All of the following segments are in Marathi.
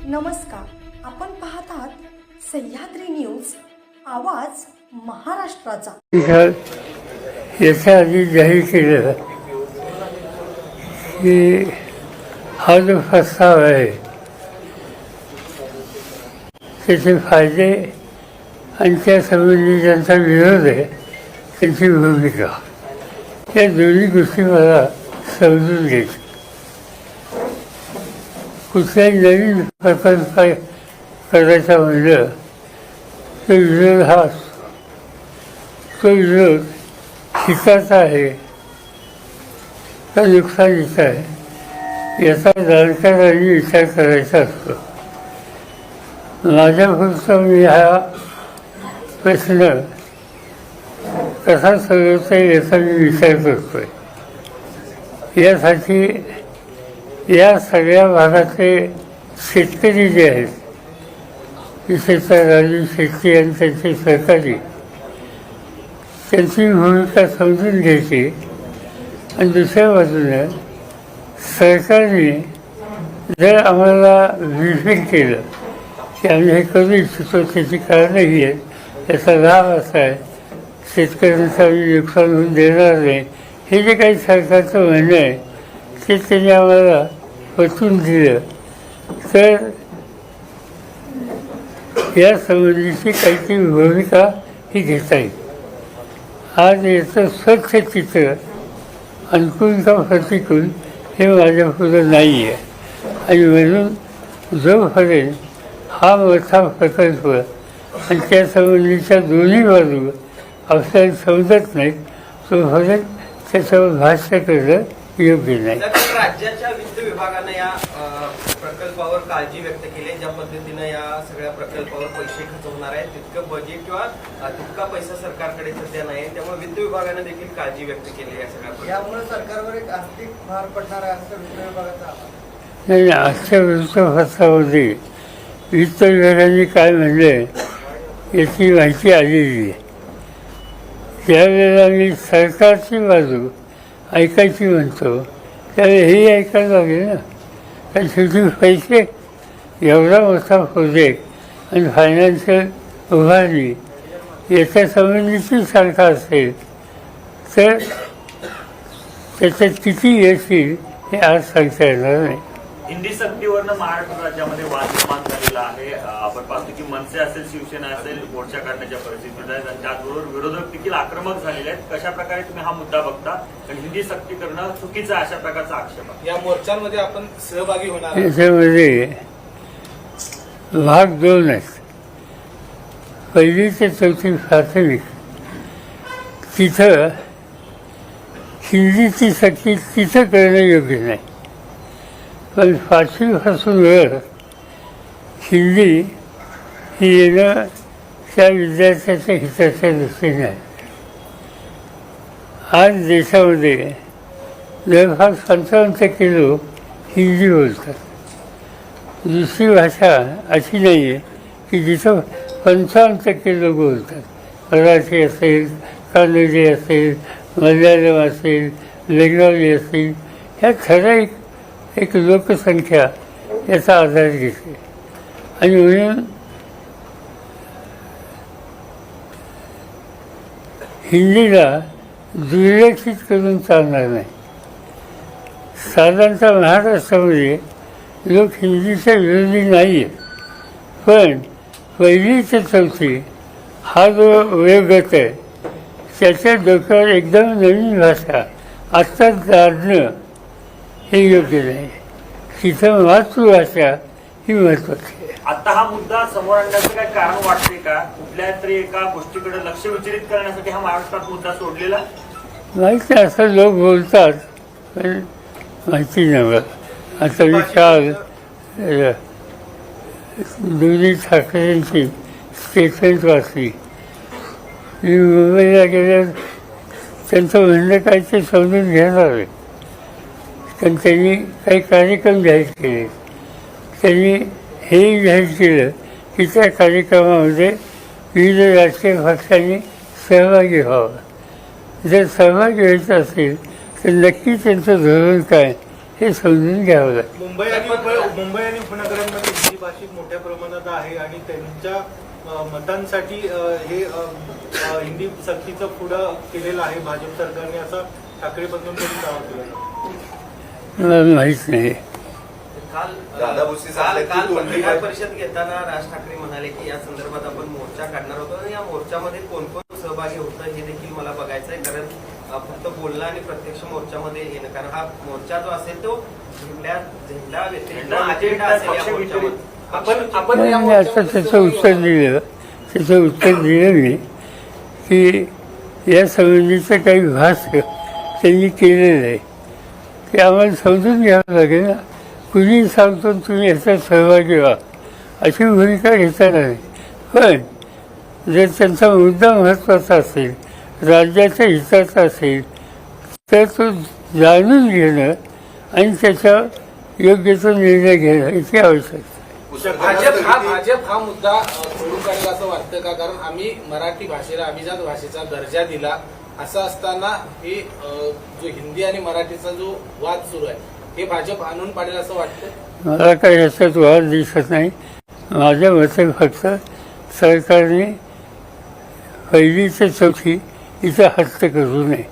नमस्कार, आपण पाहत आहात सह्याद्री न्यूज, आवाज महाराष्ट्राचा. याच्या आधी जाहीर केलं की हा जो प्रस्ताव आहे त्याचे फायदे आणि त्या संबंधी ज्यांचा विरोध आहे त्यांची भूमिका, या दोन्ही गोष्टी मला समजून घ्यायच्या. कुठलाही नवीन प्रकल्प करायचा म्हणलं तो विरोध हा असतो. तो विरोध हिताचा आहे का नुकसानीचा आहे याचा जाणकारांनी विचार करायचा असतो. माझ्यापुरता मी हा प्रश्न कसा सोडवता येईल याचा मी विचार करतोय. यासाठी या सगळ्या भागातले शेतकरी जे आहेत, विशेषतः राजू शेट्टी आणि त्यांचे सहकारी, त्यांची भूमिका समजून घ्यायची. आणि दुसऱ्या बाजूने सरकारने जर आम्हाला ब्रीफिंग केलं की आम्ही हे करू इच्छितो, त्याची कारणं ही आहेत, त्याचा लाभ असा आहे, शेतकऱ्यांचं आम्ही नुकसान होऊन देणार नाही, हे जे काही सरकारचं म्हणणं आहे ते त्यांनी आम्हाला पटवून दिलं तर या संबंधीची काहीतरी भूमिका ही घेता येईल. आज याचं स्वच्छ चित्र अनुकूल का प्रतिकूल हे माझ्यापुढं नाही आहे. आणि म्हणून जोपर्यंत हा मोठा प्रकल्प आणि त्या संबंधीच्या दोन्ही बाजू आपल्याला समजत नाहीत तोपर्यंत त्याच्यावर भाष्य करणं योग्य नाही. राज्याच्या वित्त विभागानं या प्रकल्पावर काळजी व्यक्त केली. ज्या पद्धतीनं या सगळ्या प्रकल्पावर पैसे खर्च होणार आहे तितकं बजेट किंवा तितका पैसा सरकारकडे सध्या नाही, त्यामुळे वित्त विभागानं देखील काळजी व्यक्त केली या सगळ्या. यामुळे सरकारवर एक आर्थिक भार पडणार आहे असं वित्त विभागाचा. नाही, आजच्या वृत्तपत्रामध्ये वित्त विभागाने काय म्हणले याची माहिती आलेली आहे. त्यावेळेला मी सरकारची बाजू ऐकायची म्हणतो त्यावेळी हेही ऐकायला लागेल ना. कारण शेवटी पैसे एवढा मोठा प्रोजेक्ट आणि फायनान्शियल उभारणी याच्या संबंधीची सारखा असेल तर त्याच्यात किती यश येईल हे आज सांगता येणार नाही. हिंदी सक्तीवरनं महाराष्ट्र राज्यामध्ये वाद निर्माण झालेला आहे. आपण पाहतो की मनसे असेल, शिवसेना असेल, मोर्चा काढण्याच्या परिस्थितीत आहेत आणि त्याचबरोबर विरोधक देखील आक्रमक झालेले आहेत. कशा प्रकारे तुम्ही हा मुद्दा बघता? कारण हिंदी सक्ती करणं चुकीचं आहे अशा प्रकारचा आक्षेप आहे. या मोर्चांमध्ये आपण सहभागी होणार. याच्यामध्ये भाग दोन आहेत. पहिली ते चौथी प्राथमिक तिथं हिंदीची सक्ती तिथं करणं योग्य नाही. पण पाचवीपासून वर हिंदी ही येणं त्या विद्यार्थ्याच्या हिताच्या दृष्टीने आहे. आज देशामध्ये जवळपास 55% लोक हिंदी बोलतात. दुसरी भाषा अशी नाही आहे की जिथं 55% लोक बोलतात. मराठी असेल, कानडी असेल, मल्याळम असेल, बेंगॉली असेल, ह्या ठराविक एक लोकसंख्या याचा आधार घेते. आणि म्हणून हिंदीला दुर्लक्षित करून चालणार नाही. साधारणतः महाराष्ट्रामध्ये लोक हिंदीच्या विरोधी नाही आहेत, पण पहिली ते चौथी हा जो वयोगट आहे त्याच्या डोक्यावर एकदम नवीन भाषा आत्ताच गाडणं हे योग्य नाही. तिथं मातृभाषा ही महत्वाची आहे. आता हा मुद्दा समोर आणण्याचं काय कारण वाटते का? कुठल्या तरी एका गोष्टीकडे लक्ष विचलित करण्यासाठी हा महाराष्ट्रात मुद्दा सोडलेला? माहिती नाही, असं लोक बोलतात पण माहिती नाही मला. आता मी काल दोन्ही ठाकरेंची स्टेटमेंट वाचली. मी मुंबईला गेल्यावर त्यांचं म्हणणं काय ते समजून घेणार आहे. कारण त्यांनी काही कार्यक्रम जाहीर केले. त्यांनी हेही जाहीर केलं की त्या कार्यक्रमामध्ये विविध राजकीय पक्षांनी सहभागी व्हावं. जर सहभागी व्हायचं असेल तर नक्की त्यांचं धोरण काय हे समजून घ्यावं लागेल. मुंबई आणि उपनगरांमध्ये हिंदी भाषिक मोठ्या प्रमाणात आहे आणि त्यांच्या मतांसाठी हे हिंदी सक्तीचं पुढं केलेलं आहे भाजप सरकारने, असं ठाकरे बंधूंकडून दावा केला. मला माहीत नाही. काल दादा भुसे काल सांगतात की काल कोणती पत्रकार परिषद घेताना राज ठाकरे म्हणाले की या संदर्भात आपण मोर्चा काढणार होतो आणि या मोर्चामध्ये कोण कोण सहभागी होतं हे देखील मला बघायचं आहे. कारण फक्त बोलणं आणि प्रत्यक्ष मोर्चामध्ये येणं, कारण हा मोर्चा जो असेल तो झेंडा व्यतिरिक्त अजेंडा असेल या मोर्चामध्ये. आपण या मी आता त्याचं उत्तर दिलं मी की या संबंधीचं काही भाष्य त्यांनी केलेलं आहे ते आम्हाला समजून घ्यावं लागेल ना. कुणी सांगतो तुम्ही याच्यात सहभागी व्हा अशी भूमिका घेताना नाही. पण जर त्यांचा मुद्दा महत्त्वाचा असेल, राज्याच्या हिताचा असेल, तर तो जाणून घेणं आणि त्याच्यावर योग्य तो निर्णय घेणं इतकी आवश्यकता आहे. भाजप हा मुद्दा सोडून काढेल असं वाटतं का? कारण आम्ही मराठी भाषेला अभिजात भाषेचा दर्जा दिला, असं असताना हे जो हिंदी आणि मराठीचा जो वाद सुरू आहे हे भाजप आणून पाडेल असं वाटतं. मला काही याच्यात वाद दिसत नाही. माझ्या मते फक्त सरकारने पहिली ते चौथी इथं हस्त करू नये.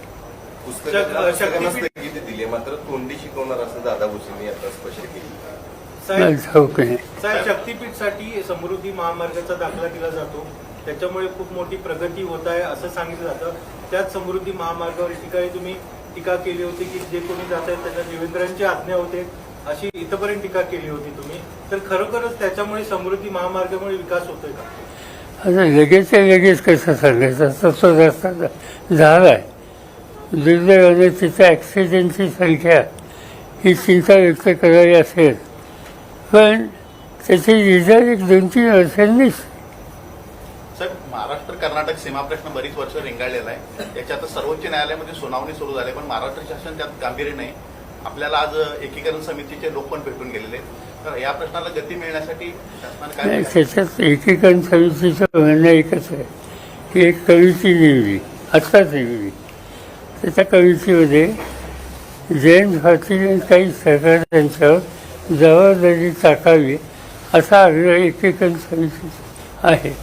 पुस्तकांना स्थगिती दिली, मात्र तोंडी शिकवणार असं दादा भुसेंनी आता स्पष्ट केली. मला ठाऊक नाही. साहेब, शक्तीपीठसाठी समृद्धी महामार्गाचा दाखला दिला जातो, त्याच्यामुळे खूप मोठी प्रगती होत आहे असं सांगितलं जातं. त्याच समृद्धी महामार्गावर ठिकाणी तुम्ही टीका केली होती की जे कोणी जात आहेत त्यांना देवेंद्रांची आज्ञा होते, अशी इथपर्यंत टीका केली होती तुम्ही. तर खरोखरच त्याच्यामुळे समृद्धी महामार्गामुळे विकास होतोय का? आता लगेच कसं सांगायचं, तसं रस्ता झाला आहे. दुर्दैवाने तिथं ॲक्सिडेंटची संख्या ही चिंता व्यक्त करावी असेल, पण त्याची रिझल्ट 1-2-3 वर्षांनीच. सर, महाराष्ट्र कर्नाटक सीमा प्रश्न बरीच वर्ष रेंगाळलेला आहे. याच्या आता सर्वोच्च न्यायालयामध्ये सुनावणी सुरू झाली, पण महाराष्ट्र शासन त्यात गांभीर्य नाही. आपल्याला आज एकीकरण समितीचे लोक पण भेटून गेलेले आहेत. तर या प्रश्नाला गती मिळण्यासाठी शासनाने काय नाही, केलं? त्याच्यात एकीकरण समितीचं म्हणणं एकच आहे की एक कमिटी नेमली, आत्ताच नेमली. त्याच्या कमिटीमध्ये जयंत पाटील आणि काही सहकार्यांच्यावर जबाबदारी टाकावी असा आग्रह एकीकरण समितीचा आहे.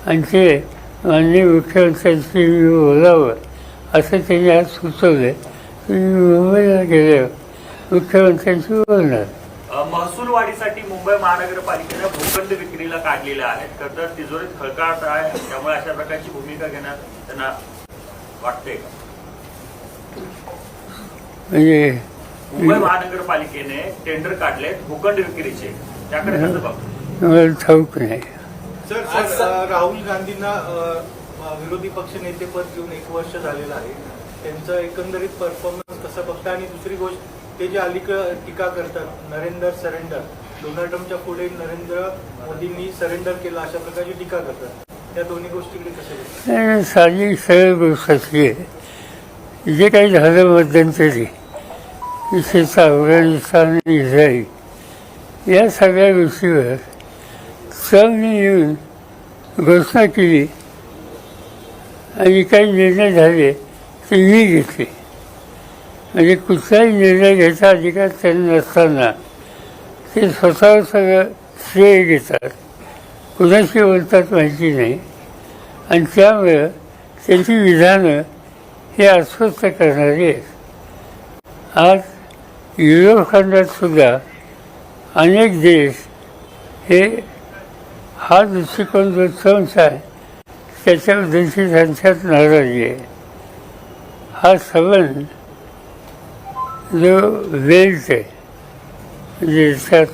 आणि ते माननीय मुख्यमंत्र्यांशी मी बोलावं असं त्यांनी आज सुचवलं. तुम्ही मुंबईला गेल्यावर मुख्यमंत्र्यांशी बोलणार. महसूल वाढीसाठी मुंबई महानगरपालिकेनं भूखंड विक्रीला काढलेल्या आहेत. खरं तर तिजोरीत खळकाळत आहे, त्यामुळे अशा प्रकारची भूमिका घेण्यात त्यांना वाटते का? म्हणजे मुंबई महानगरपालिकेने टेंडर काढले भूखंड विक्रीचे, त्याकडे कसं बघतो? मला ठाऊक नाही. सर, राहुल गांधींना विरोधी पक्ष नेतेपद घेऊन 1 वर्ष झालेलं आहे. त्यांचा एकंदरीत परफॉर्मन्स कसा बघता? आणि दुसरी गोष्ट, ते जे अलीकडे टीका करतात नरेंद्र सरेंडर, डोनाल्ड ट्रम्पच्या पुढे नरेंद्र मोदींनी सरेंडर केलं अशा प्रकारची टीका करतात. त्या दोन्ही गोष्टीकडे कसं? साधी सरळ गोष्ट अशी आहे, जे काही झालं मध्यंतरी, विशेषतः अफगाणिस्तान आणि इस्रायल या सगळ्या गोष्टीवर ट्रम्पने येऊन घोषणा केली आणि काही निर्णय झाले ते मी घेतले. म्हणजे कुठलाही निर्णय घ्यायचा अधिकार त्यांना नसताना ते स्वतःवर सगळं श्रेय घेतात, कुणाशी बोलतात माहिती नाही. आणि त्यामुळं त्यांची विधानं हे अस्वस्थ करणारी आहेत. आज युरोप खंडात सुद्धा अनेक देश हे हा दृष्टिकोन जो ट्रम्पचा आहे त्याच्याबद्दलची त्यांच्यात नाराजी आहे. हा संबंध जो वेल्थ आहे, म्हणजे त्यात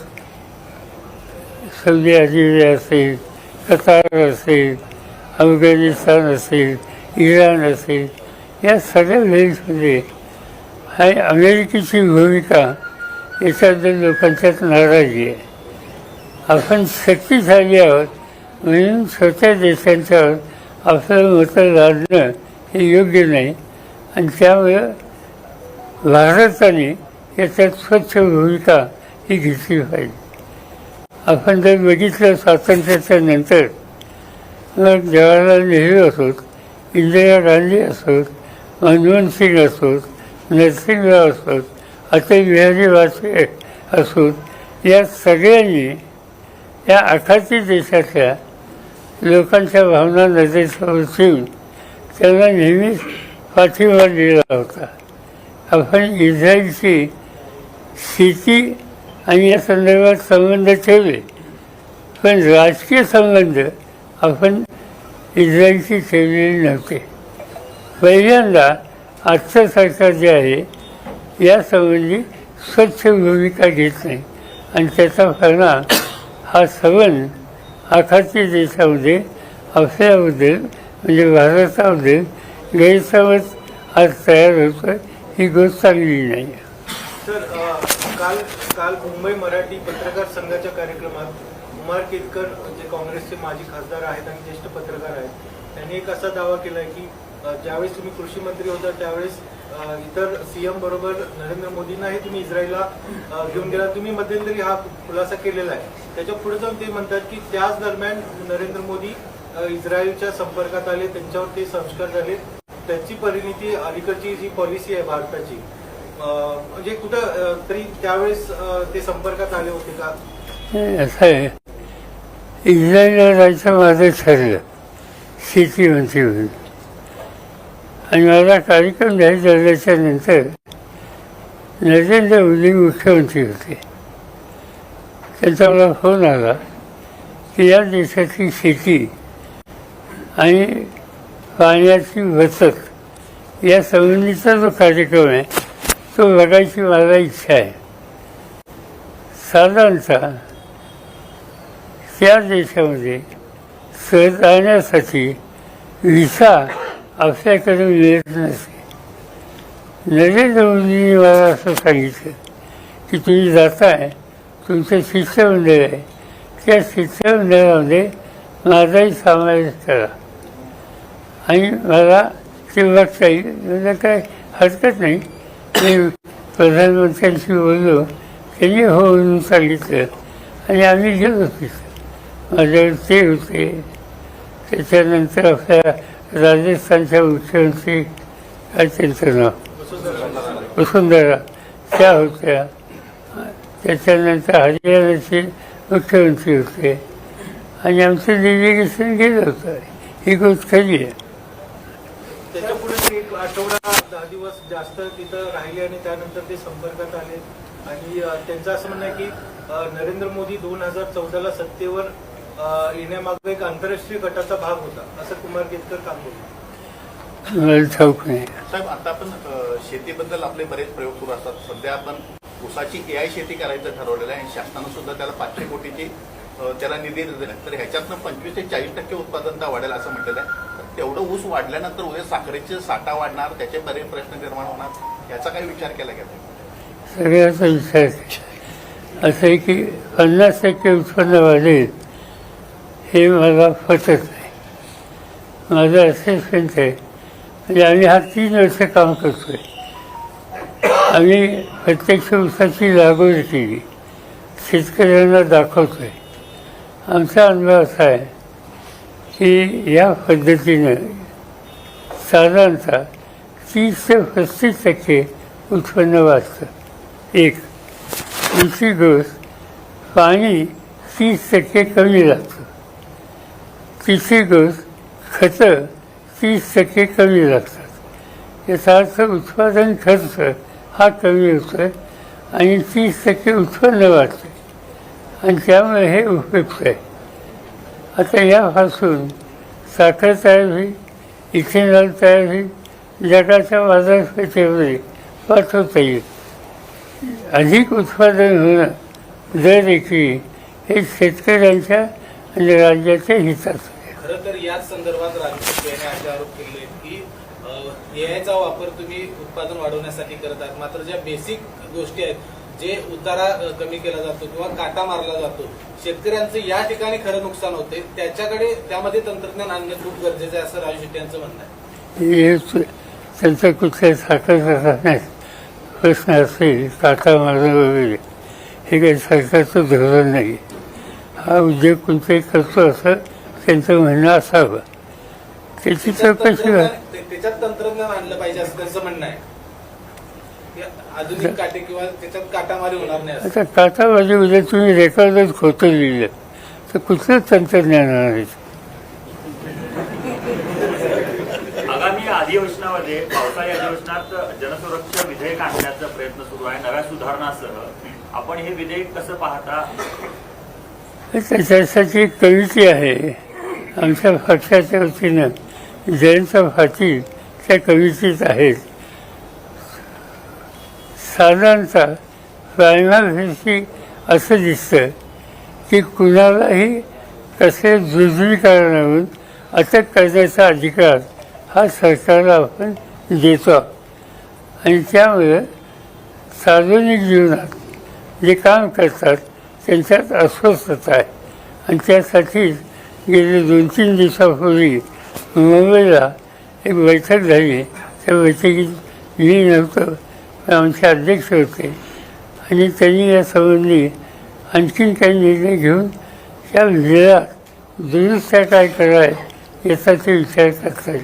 सौदी अरेबिया असेल, कतार असेल, अफगाणिस्तान असेल, इराण असेल, या सगळ्या वेल्थमध्ये हा अमेरिकेची भूमिका याच्याबद्दल लोकांच्यात नाराजी आहे. आपण शक्तिशाली आहोत म्हणून छोट्या देशांच्यावर आपलं मतं लादणं हे योग्य नाही. आणि त्यामुळं भारताने याच्यात स्वच्छ भूमिका ही घेतली पाहिजे. आपण जर बघितलं स्वातंत्र्याच्या नंतर मग जवाहरलाल नेहरू असोत, इंदिरा गांधी असोत, मनमोहन सिंग असोत, नरसिंहराव असोत, अटल बिहारी वाजपेयी असून या सगळ्यांनी या आखाती देशातल्या लोकांच्या भावना नजरेसमोर ठेवून त्यांना नेहमीच पाठिंबा दिला होता. आपण इस्रायलची शेती आणि या संदर्भात संबंध ठेवले, पण राजकीय संबंध आपण इस्रायलशी ठेवलेले नव्हते. पहिल्यांदा आजचं सरकार जे आहे यासंबंधी स्वच्छ भूमिका घेत नाही आणि त्याचा परिणाम हा सबंध आखाती देशामध्ये आपल्याबद्दल म्हणजे भारताबद्दल गैरसमज आज तयार होतं. ही गोष्ट चांगली नाही. सर काल मुंबई मराठी पत्रकार संघाच्या कार्यक्रमात कुमार केतकर जे काँग्रेसचे माजी खासदार आहेत आणि ज्येष्ठ पत्रकार आहेत, त्यांनी एक असा दावा केलाय की ज्यावेळेस तुम्ही कृषी मंत्री होता त्यावेळेस इतर सीएम बरोबर नरेंद्र मोदींनाही तुम्ही इस्रायलला घेऊन गेला. तुम्ही मध्यंतरी हा खुलासा केलेला आहे. त्याच्या पुढे जाऊन ते म्हणतात की त्याच दरम्यान नरेंद्र मोदी इस्रायलच्या संपर्कात आले, त्यांच्यावर ते संस्कार झाले. त्याची परिणिती अलीकडची जी पॉलिसी आहे भारताची, म्हणजे कुठं तरी त्यावेळेस ते संपर्कात आले होते का? असं आहे, इस्रायलला जायचं माझं ठरलं शेती मंत्री म्हणून आणि मला कार्यक्रम जाहीर झाल्याच्या नंतर नरेंद्र मोदी मुख्यमंत्री होते. त्यांचा मला फोन आला की या देशाची शेती आणि पाण्याची बचत या संबंधीचा जो कार्यक्रम आहे तो बघायची मला इच्छा आहे. साधारणतः त्या देशामध्ये जाण्यासाठी व्हिसा आपल्याकडे मिळत नसे. नरेंद्र मोदींनी मला असं सांगितलं की तुम्ही जाताय, तुमचं शिष्टमंडळ आहे, त्या शिष्टमंडळामध्ये माझाही समावेश करा आणि मला ते बघता येईल. म्हणजे काय हरकत नाही. मी प्रधानमंत्र्यांशी बोललो, त्यांनी हो म्हणून सांगितलं आणि आम्ही गेलो तिथं. माझ्यावर ते होते. त्याच्यानंतर आपल्या राजस्थानच्या मुख्यमंत्री काय त्यांचं नाव वसुंधरा त्या होत्या. त्याच्यानंतर हरियाणाचे मुख्यमंत्री होते आणि आमचं डेलिगेशन गेलं होतं. ही गोष्ट खरी आहे. त्याच्या पुढे ते 1 आठवडा 10 दिवस जास्त तिथं राहिले आणि त्यानंतर ते संपर्कात आले आणि त्यांचं असं म्हणणं आहे की नरेंद्र मोदी 2014ला सत्तेवर येण्यामागे एक आंतरराष्ट्रीय गटाचा भाग होता, असं कुमार केतकर काम बोलतो. मला ठाऊक नाही. साहेब, आता आपण शेतीबद्दल आपले बरेच प्रयोग सुरू असतात. सध्या आपण ऊसाची AI शेती करायचं ठरवलेलं आहे आणि शासनानं सुद्धा त्याला 500 कोटीची त्याला निधी दिला. तर ह्याच्यातनं 25 ते 40% उत्पादनता वाढेल असं म्हटलेलं आहे. तर तेवढं ऊस वाढल्यानंतर उद्या साखरेचे साठा वाढणार, त्याचे बरेच प्रश्न निर्माण होणार. याचा काही विचार केला गेला? सगळ्याचा विचार केला. असं आहे की 50% उत्पन्न वाढेल हे मला पटत नाही. माझं असेसमेंट आहे. म्हणजे आम्ही हा 3 वर्ष काम करतो आहे. आम्ही प्रत्यक्ष ऊसाची लागवड केली, शेतकऱ्यांना दाखवतो आहे. आमचा अनुभव असा आहे की या पद्धतीनं साधारणतः 30 ते 35% उत्पन्न वाढतं. एक. दुसरी गोष्ट, पाणी 30% कमी लागतं. तिसरी गोष्ट, खतं 30% कमी लागतात. याचा अर्थ उत्पादन खर्च हा कमी होतो आहे आणि 30% उत्पन्न वाढते आणि त्यामुळे हे उपयुक्त आहे. आता यापासून साखर तयार होईल, इथेनॉल तयार होईल, जगाच्या बाजारपेठेमध्ये पाठवता येईल. अधिक उत्पादन होणं दर एकरी हे शेतकऱ्यांच्या आणि राज्याच्या हिताचं आहे. खरं तर याच संदर्भात राजकीय यांनी असे आरोप केले आहेत की एआयचा वापर तुम्ही उत्पादन वाढवण्यासाठी करत आहात, मात्र ज्या बेसिक गोष्टी आहेत, जे उतारा कमी केला जातो किंवा काटा मारला जातो, शेतकऱ्यांचं या ठिकाणी खरं नुकसान होते, त्यामध्ये तंत्रज्ञान आणणं खूप गरजेचं आहे असं राजू शेट्टी यांचं म्हणणं आहे. हे त्यांचा कुठल्या साखर कारखान्यात प्रश्न असेल, काटा मारणं वगैरे, हे काही सरकारचं धोरण नाही. हा उद्योग कोणताही करतो असं त्यांचं म्हणणं असावं. त्याची चौकशी त्याच्यात तंत्रज्ञान आणलं पाहिजे असं त्यांचं म्हणणं आहे. आधुनिक काटे किंवा त्याच्यात काटामारी होणार नाही असं. आता काटाबाजी उद्या तुम्ही रेकॉर्डच खोटं लिहिलं तर कुठलंच तंत्रज्ञान आहे. आगामी अधिवेशनामध्ये पावसाळी अधिवेशनात जनसुरक्षा विधेयक आणण्याचा प्रयत्न सुरू आहे. नव्या सुधारणासह आपण हे विधेयक कसं पाहता? त्याच्यासाठी एक कविता आहे आमच्या पक्षाच्या वतीनं, जयंत पाटील त्या कवितेत आहेत. साधारणतः प्रायमाफेसी असं दिसतं की कुणालाही कसले दुर्जनीकरणावरून अटक करण्याचा अधिकार हा सरकारला आपण देतो आणि त्यामुळे सार्वजनिक जीवनात जे काम करतात त्यांच्यात अस्वस्थता आहे आणि त्यासाठी गेले 2-3 दिवसापूर्वी मुंबईला एक बैठक झाली. त्या बैठकीत मी नव्हतं, पण आमचे अध्यक्ष होते आणि त्यांनी या संबंधी आणखीन काही निर्णय घेऊन त्या विधेयकात दुरुस्त्या काय कराय याचा ते विचार करतात.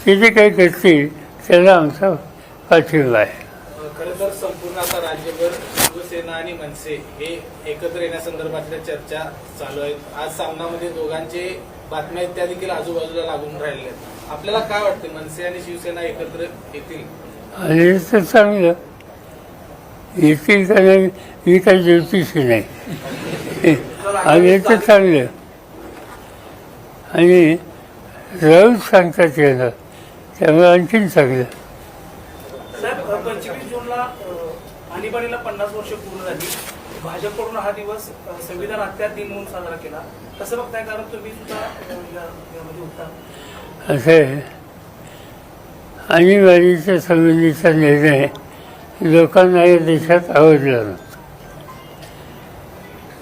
ते जे काही करतील त्याला आमचा पाठिंबा आहे. खरं तर संपूर्ण आता राज्यभर शिवसेना आणि मनसे हे एकत्र येण्यासंदर्भातल्या चर्चा चालू आहेत. आज सामनामध्ये दोघांचे बातम्या त्या देखील आजूबाजूला लागून राहिल्या आहेत. आपल्याला काय वाटते, मनसे आणि शिवसेना एकत्र येतील? आणि तर चांगलं येतील का नाही, मी काही ज्योतिषी नाही. आणि तर चांगलं आणि राऊत सांगतात याला, त्यामुळे आणखीन चांगलं. साहेब, 25 जूनला आणीबाणीला 50 वर्ष पूर्ण झाली. भाजपकडून हा दिवस संविधान हत्या दिन म्हणून साजरा केला. कसं बघताय, कारण तुम्ही सुद्धा यामध्ये होता? असं आहे, आणीबाणीच्या संबंधीचा निर्णय लोकांना या देशात आवडला नव्हता.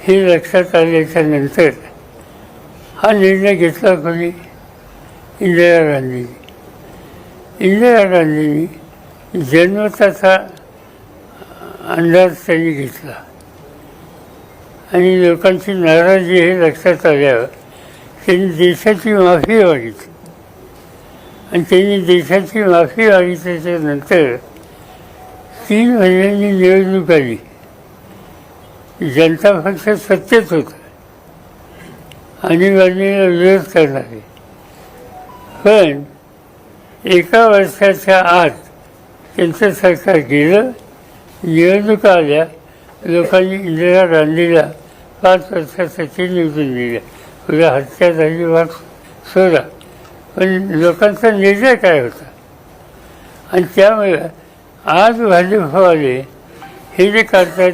हे लक्षात आल्याच्या नंतर हा निर्णय घेतला कोणी? इंदिरा गांधींनी. इंदिरा गांधींनी जन्मताचा अंदाज त्यांनी घेतला आणि लोकांची नाराजी हे लक्षात आल्यावर त्यांनी देशाची माफी मागितली आणि त्यांनी देशाची माफी मागितल्याच्या नंतर 3 महिन्यांनी निवडणूक आली. जनता पक्ष सत्तेत होता, आणीबाणीला विरोध करणारे, पण 1 वर्षाच्या आत त्यांचं सरकार गेलं. निवडणुका आल्या, लोकांनी इंदिरा गांधीला 5 वर्षासाठी निवडून दिल्या. पुढे हत्या झाली, वाद सोडा, पण लोकांचा निर्णय काय होता? आणि त्यामुळे आज भाजपवाले हे जे करतात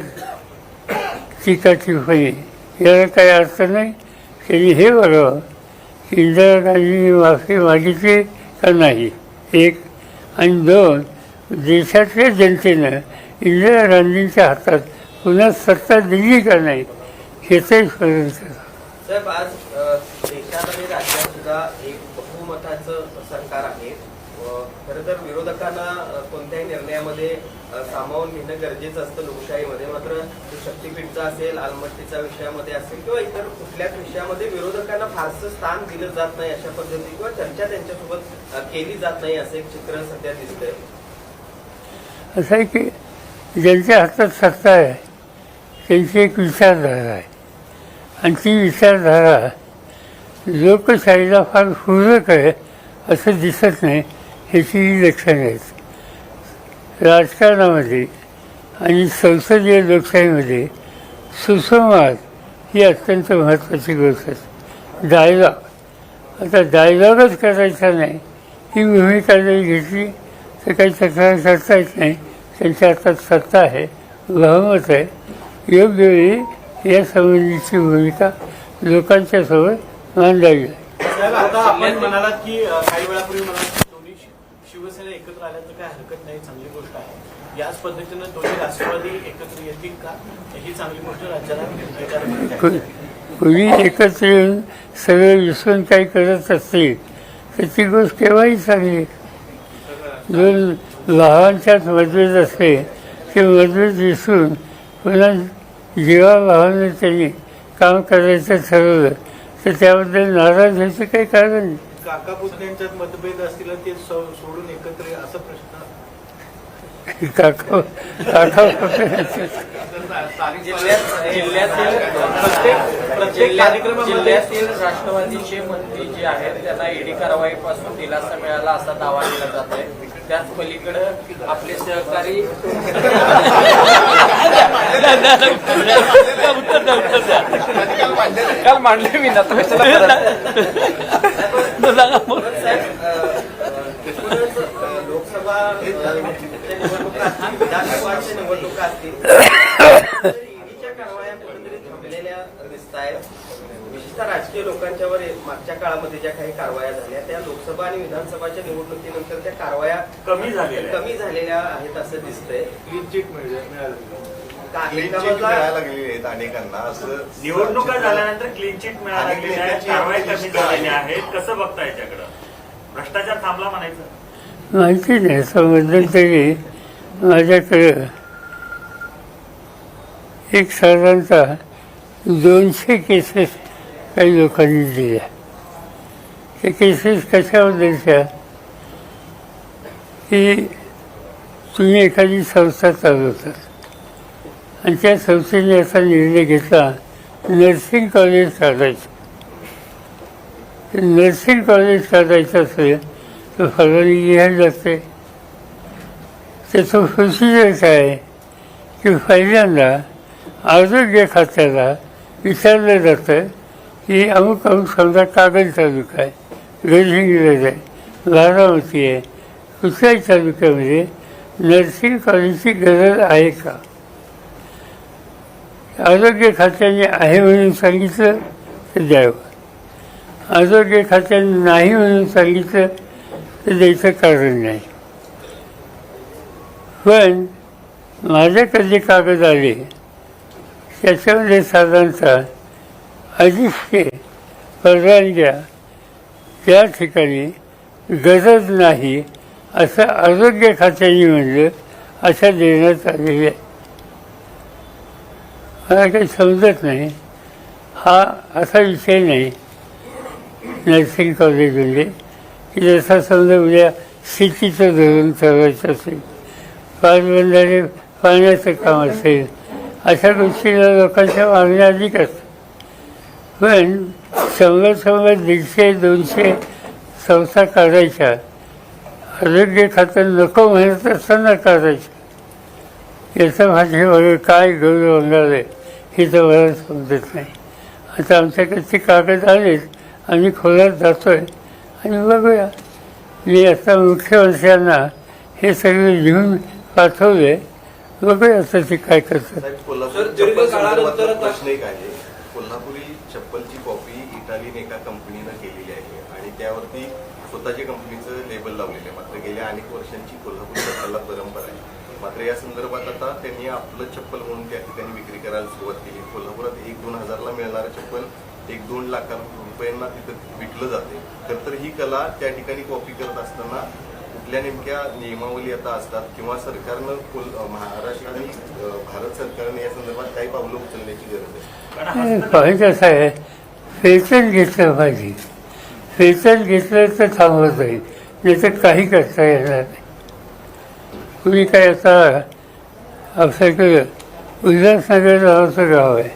टीका टिप्पणी, याला काही अर्थ नाही. त्यांनी हे बघावं की इंदिरा गांधींनी माफी मागितली का नाही, 1. आणि 2, देशातल्या जनतेनं इंदिरा गांधींच्या हातात पुन्हा सत्ता दिली का नाही ह्याचाही स्मरण करा. साहेब, आज देशात आणि राज्यात सुद्धा एक बहुमताचं सरकार आहे. खरं तर विरोधकांना कोणत्याही निर्णयामध्ये सामावून घेणं गरजेचं असतं लोकशाहीमध्ये. मात्र शक्तीपीठचा असेल, आलमट्टीचा विषयामध्ये असेल किंवा इतर कुठल्याच विषयामध्ये विरोधकांना फारसं स्थान दिलं जात नाही, अशा पद्धती किंवा चर्चा त्यांच्यासोबत केली जात नाही, असं एक चित्र सध्या दिसतंय. असं आहे की ज्यांच्या हातात सत्ता आहे त्यांची एक विचारधारा आहे आणि ती विचारधारा लोकशाहीला फार पूरक आहे असं दिसत नाही. ह्याची लक्षणं आहेत. राजकारणामध्ये आणि संसदीय लोकशाहीमध्ये सुसंवाद ही अत्यंत महत्त्वाची गोष्ट आहे. डायलॉग, आता डायलॉगच करायचा नाही ही भूमिका जरी घेतली तर काही तक्रार करता येत नाही. त्यांच्या हातात सत्ता आहे, बहुमत आहे. योग्य वेळी या संबंधीची भूमिका लोकांच्यासोबत मांडावी. साहेब, आता आपण म्हणालात की काही वेळापूर्वी म्हणालात की दोन्ही शिवसेना एकत्र आल्या तर काय हरकत नाही, चांगली गोष्ट आहे. याच पद्धतीनं दोन्ही राष्ट्रवादी एकत्र येतील का, ही चांगली गोष्ट राज्याला. कोणी एकत्र येऊन सगळं विसरून काही करत असतील तर ती गोष्ट केव्हाही चांगली. दोन भावांच्यात मतभेद असले ते मतभेद विसरून पुन्हा जीवाभावाने त्यांनी काम करायचं ठरवलं तर त्याबद्दल नाराज व्हायचं काही कारण नाही. काका पुतण्यांच्यात मतभेद असतील ते सोडून एकत्र असं प्रश्न काका काका जिल्ह्यातील राष्ट्रवादीचे मंत्री जे आहेत त्यांना ईडी कारवाईपासून दिलासा मिळाला असा दावा केला जात आहे. त्याच पलीकडे आपले सहकारी काल मांडले मी ना लोकसभा निवडणुका असतील, विधानसभाच्या निवडणुका असतील, ईडीच्या कारवाया कुठेतरी थांबलेल्या दिसत आहेत. विशेषतः राजकीय लोकांच्यावर मागच्या काळामध्ये ज्या काही कारवाया झाल्या त्या लोकसभा आणि विधानसभाच्या निवडणुकीनंतर त्या कारवाया कमी झालेल्या आहेत असं दिसतंय. क्लीन चिट मिळाली. क्लीन चिट मिळायला गेलेली आहेत अनेकांना असं निवडणुका झाल्यानंतर क्लीन चिट मिळायला गेलेली आहे, कारवाई कमी झालेली आहे. कसं बघता याच्याकडं? भ्रष्टाचार थांबला म्हणायचं? माहिती नाही. मध्यंतरी माझ्याकडं एक साधारणतः 200 केसेस काही लोकांनी दिल्या. त्या केसेस कशाबद्दलच्या की तुम्ही एखादी संस्था चालवतात आणि त्या संस्थेने असा निर्णय घेतला नर्सिंग कॉलेज काढायचं. नर्सिंग कॉलेज काढायचं असेल तर परवानगी घ्यायला लागते. त्याचं प्रोसिजर काय आहे की पहिल्यांदा आरोग्य खात्याला विचारलं जातं की अमुक अमुक समजा कागल तालुका आहे, गडहिंग्लज आहे, बारामती आहे, कुठल्याही तालुक्यामध्ये नर्सिंग कॉलेजची गरज आहे का? आरोग्य खात्याने आहे म्हणून सांगितलं तर द्यावं. आरोग्य खात्याने नाही म्हणून सांगितलं तर द्यायचं कारण नाही. पण माझ्याकडे कागद आले त्याच्यामध्ये साधारणतः 250 परवानग्या त्या ठिकाणी गरज नाही असं आरोग्य खात्याने म्हणलं, अशा देण्यात आलेल्या आहे. मला काही समजत नाही. हा असा विषय नाही नर्सिंग कॉलेज म्हणजे की जसा समजा उद्या शेतीचं धोरण चालवायचं असेल, पाटबंधारे पाण्याचं काम असेल, अशा गोष्टीला लोकांच्या मागण्या अधिक असतात. पण 100 150 संस्था काढायच्या, आरोग्य खातं नको म्हणत असताना काढायच्या, याचा माझ्यावर काय गौरव होणार आहे हे तर मला समजत नाही. आता आमच्याकडे ते कागद आलेच, आम्ही खोलात जातो आहे आणि बघूया. मी आता मुख्यमंत्र्यांना हे सगळे लिहून पाठवले, बघूया आता ते काय करतात. साहेब, कोल्हापूर चप्पल संदर्भातला प्रश्न एक आहे. कोल्हापुरी चप्पलची कॉपी इटालियन एका कंपनीनं केलेली आहे आणि त्यावरती स्वतःच्या कंपनीचं लेबल लावलेलं आहे. मात्र गेल्या अनेक वर्षांची कोल्हापुरी चप्पलला परंपरा आहे. मात्र या संदर्भात आता त्यांनी आपलं चप्पल म्हणून त्या ठिकाणी विक्री करायला सुरुवात केली. कोल्हापुरात 1-2 हजारला मिळणारं चप्पल 1-2 लाख रुपयांना तिथं विकलं जाते. तर ही कला त्या ठिकाणी कॉपी करत असताना कुठल्या नेमक्या नियमावली आता असतात किंवा सरकारनं महाराष्ट्र आणि भारत सरकारने या संदर्भात काही पावलं उचलण्याची गरज आहे? पाहिजे कसं आहे, वेतन घेतलं पाहिजे. वेतन घेतलं तर थांबवत जाईल, नाही तर काही करता येणार नाही. कुणी काय आता आपल्याकडं उल्हासनगर नावाचं गाव आहे.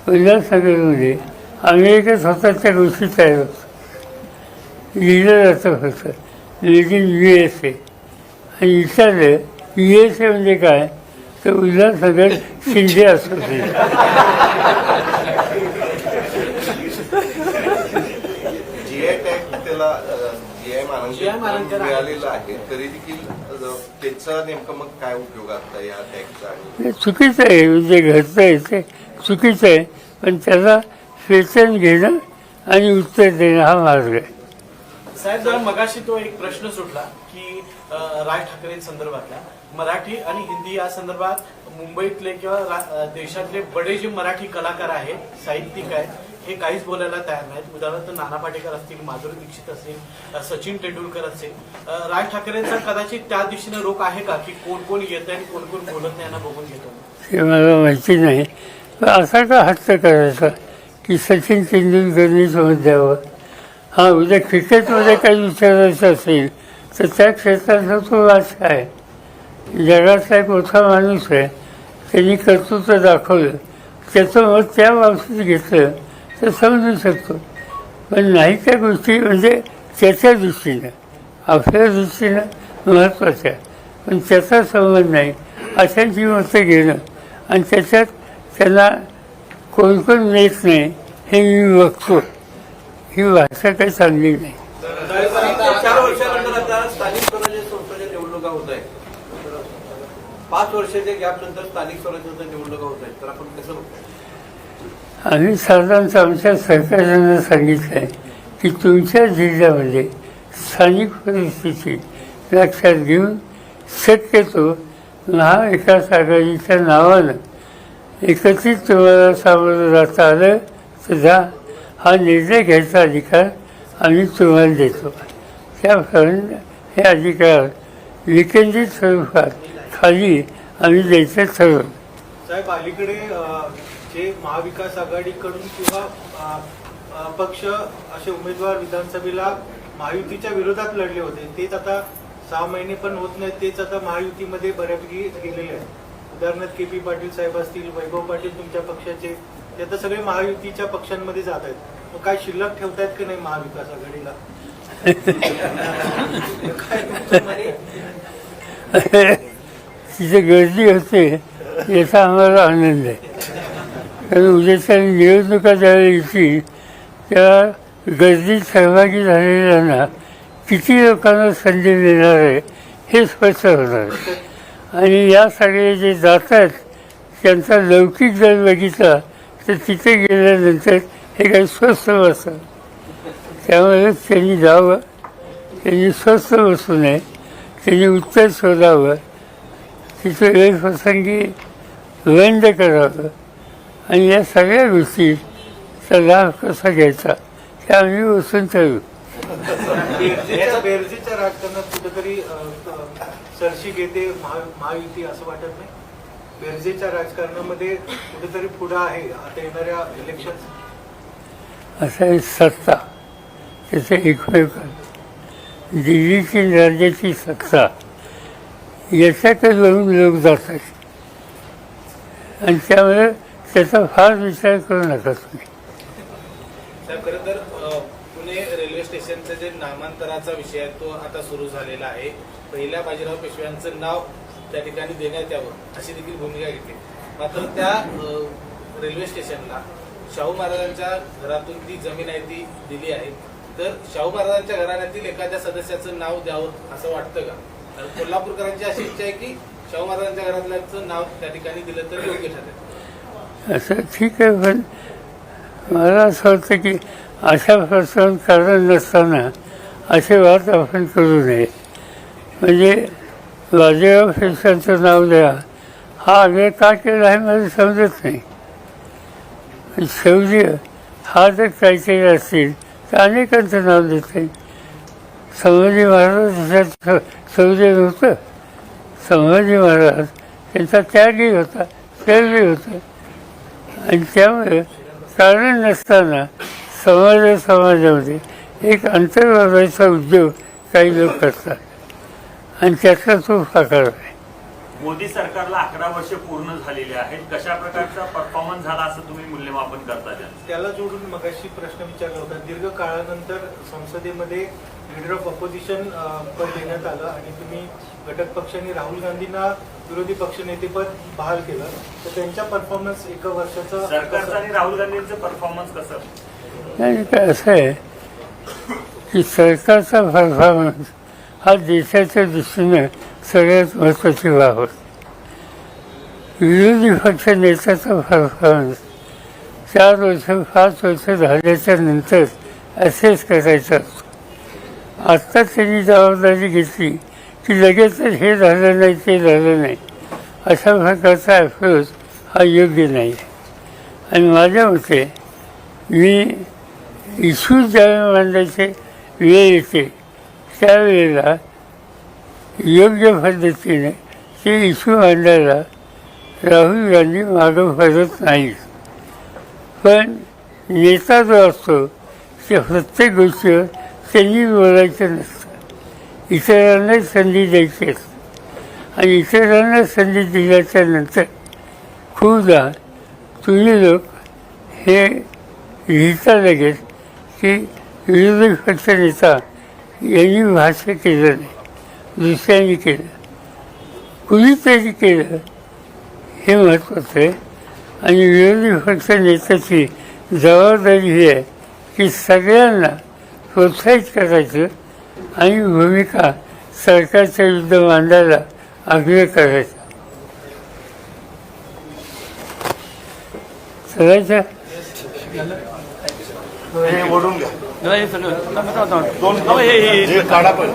उल्हासनगरमध्ये अमेरिकेत स्वतःच्या गोष्टी तयार होतं, लिहिलं जातं होतं मेड इन USA आणि विचारलं USA म्हणजे काय तर Ulhasnagar Shinde association. GI tag त्याला जीआय मानांकन मिळालेलं आहे, तरी देखील त्याचा नेमका मग काय उपयोग आता या टॅगचा? चुकीचं आहे, म्हणजे घडतं आहे ते चुकीचं आहे. पण त्याला वेतन घेणं आणि उत्तर देणं हा मार्ग आहे. साहेब, जरा मगाशी तो एक प्रश्न सुटला की राज ठाकरेंसंदर्भातला मराठी आणि हिंदी या संदर्भात मुंबईतले किंवा देशातले बडे जे मराठी कलाकार आहेत, साहित्यिक आहेत, हे काहीच बोलायला तयार नाहीत. उदाहरणार्थ नाना पाटेकर असतील, माधुरी दीक्षित असतील, सचिन तेंडुलकर असतील. राज ठाकरेंचा कदाचित त्या दिशेने रोख आहे का की कोण कोण येत आहे आणि कोण कोण बोलत नाही यांना बघून घेतो? हे मला माहिती नाही. असा का हट्ट करायचा की सचिन तेंडुलकरनीच मत द्यावं? हा, उद्या क्रिकेटमध्ये काही विचारायचं असेल तर त्या क्षेत्राचा तो वाच आहे. जगातला एक मोठा माणूस आहे, त्यांनी कर्तृत्व दाखवलं, त्याचं मत त्या बाबतीत घेतलं तर समजू शकतो. पण नाही त्या गोष्टी म्हणजे त्याच्या दृष्टीनं आपल्या दृष्टीनं महत्त्वाच्या, पण त्याचा संबंध नाही अशांची मतं घेणं आणि त्याच्यात त्यांना कोण कोण नेत नाही हे मी बघतो. ही भाषा काही चांगली नाही. 4 वर्षानंतर आता स्थानिक स्वराज्य संस्थेच्या निवडणुका होत आहेत. 5 वर्षाच्या गॅप नंतर स्थानिक स्वराज्य निवडणुका होत आहेत, तर आपण कसं बघतो? आम्ही साधारणतः आमच्या सरकारनं सांगितलं आहे की तुमच्या जिल्ह्यामध्ये स्थानिक परिस्थिती लक्षात घेऊन शक्यतो महाविकास आघाडीच्या नावानं एकत्रित तुम्हाला सामोरं जाता आलं तर जा, हा निर्णय घ्यायचा अधिकार आम्ही तुम्हाला देतो. त्याप्रमाणे हे अधिकार विकेंद्रित स्वरूपात खाली आम्ही द्यायचं ठरवलं. साहेब, अलीकडे जे महाविकास आघाडीकडून किंवा अपक्ष असे उमेदवार विधानसभेला महायुतीच्या विरोधात लढले होते, तेच आता 6 महिने पण होत नाहीत, तेच आता महायुतीमध्ये बऱ्यापैकी गेलेले आहेत. उदाहरणार्थ KP पाटील साहेब असतील, वैभव पाटील तुमच्या पक्षाचे, ते आता सगळे महायुतीच्या पक्षांमध्ये जात आहेत. मग काय शिल्लक ठेवतायत की नाही महाविकास आघाडीला? तिथे गर्दी होते याचा आम्हाला आनंद आहे. कारण उद्याच्या निवडणुका ज्यावेळी त्या गर्दीत सहभागी झालेल्यांना किती लोकांना संधी मिळणार आहे हे स्पष्ट होणार आहे. आणि या सगळे जे जात आहेत त्यांचा लौकिक जर बघितला तर तिथे गेल्यानंतर हे काही स्वस्त बसतं. त्यामुळे त्यांनी जावं, त्यांनी स्वस्त बसू नये, त्यांनी उत्तर शोधावं, तिथं वेळप्रसंगी बंद करावं आणि या सगळ्या गोष्टीचा लाभ कसा घ्यायचा हे आम्ही बसून ठरवू. बेरजेच्या राजकारणात कुठेतरी सरशी घेते महायुती असं वाटत नाही? बेरजेच्या राजकारणामध्ये कुठेतरी पुढं आहे आता येणाऱ्या इलेक्शन? असं आहे, सत्ता त्याचं एकमेकांत दिल्लीची राज्याची सत्ता याच्याकडे जाऊन लोक जातात आणि त्यामुळे त्याचा फार विचार करू नका तुम्ही. साहेब, खरं तर पुणे रेल्वे स्टेशनचं जे नामांतराचा विषय आहे तो आता सुरू झालेला आहे. पहिल्या बाजीराव पेशव्यांचं नाव त्या ठिकाणी देण्यात यावं अशी देखील भूमिका घेतली. मात्र त्या रेल्वे स्टेशनला शाहू महाराजांच्या घरातून ती जमीन आहे ती दिली आहे, तर शाहू महाराजांच्या घराण्यातील एखाद्या सदस्याचं नाव द्यावं असं वाटतं का? कारण कोल्हापूरकरांची अशी इच्छा आहे की शाहू महाराजांच्या घरातल्याचं नाव त्या ठिकाणी दिलं तर योग्य ठरेल. असं ठीक आहे, पण मला असं वाटतं की अशा प्रश्न कारण नसताना असे वाद आपण करू नये. म्हणजे बाजीराव पेशव्यांचं नाव द्या हा आग्रह का केला आहे मला समजत नाही. शौर्य हा जर काहीतरी असतील तर अनेकांचं नाव देत आहे. संभाजी महाराज त्याच्यात शौर्य नव्हतं. संभाजी महाराज त्यांचा त्यागही होता, शौर्य होतं आणि त्यामुळे कारण नसताना समाजामध्ये एक अंतर्वादाचा उद्योग काही लोक करतात आणि त्याचा तो फाकार आहे. मोदी सरकारला 11 वर्ष पूर्ण झालेली आहेत. कशा प्रकारचा परफॉर्मन्स झाला असं तुम्ही मूल्यमापन करता? त्याला जोडून मगाशी प्रश्न विचारला होता. दीर्घ काळानंतर संसदेमध्ये लीडर ऑफ ऑपोजिशन पद देण्यात आलं आणि तुम्ही घटक पक्षांनी राहुल गांधींना विरोधी पक्षनेतेपद बहाल केलं, तर त्यांच्या परफॉर्मन्स 1 वर्षाचं सरकारचं आणि राहुल गांधींचं परफॉर्मन्स कसं? नाही, काय असं आहे की सरकारचा परफॉर्मन्स हा देशाच्या दृष्टीनं सगळ्यात महत्त्वाची बाब होती. विरोधी पक्ष नेत्याचा परफॉर्मन्स 4 वर्ष 5 वर्ष झाल्याच्या नंतर असेच करायचा असतो. आत्ता त्यांनी जबाबदारी घेतली की लगेचच हे झालं नाही ते झालं नाही अशा प्रकारचा अप्रोच हा योग्य नाही आहे. आणि माझ्या मते मी इश्यू ज्यावेळेला मांडायचे वेळ येते त्यावेळेला योग्य पद्धतीने ते इश्यू मांडायला राहुल गांधी मागं फिरत नाहीत. पण नेता जो असतो त्या प्रत्येक गोष्टीवर त्यांनी बोलायचं नसतं, इतरांनाही संधी द्यायची असते. आणि इतरांना संधी दिल्याच्या नंतर खूपदा तुम्ही लोक हे लिहिता लगेच की विरोधी पक्षनेता यांनी भाष्य केलं नाही, दुसऱ्यांनी केलं, कुणीतरी केलं हे महत्त्वाचं आहे. आणि विरोधी पक्षनेत्याची जबाबदारी ही आहे की सगळ्यांना प्रोत्साहित करायचं आणि भूमिका सरकारच्या विरुद्ध मांडायला आग्रह करायचा. करायचं ओढून घ्या हे सगळं दोन काढा पण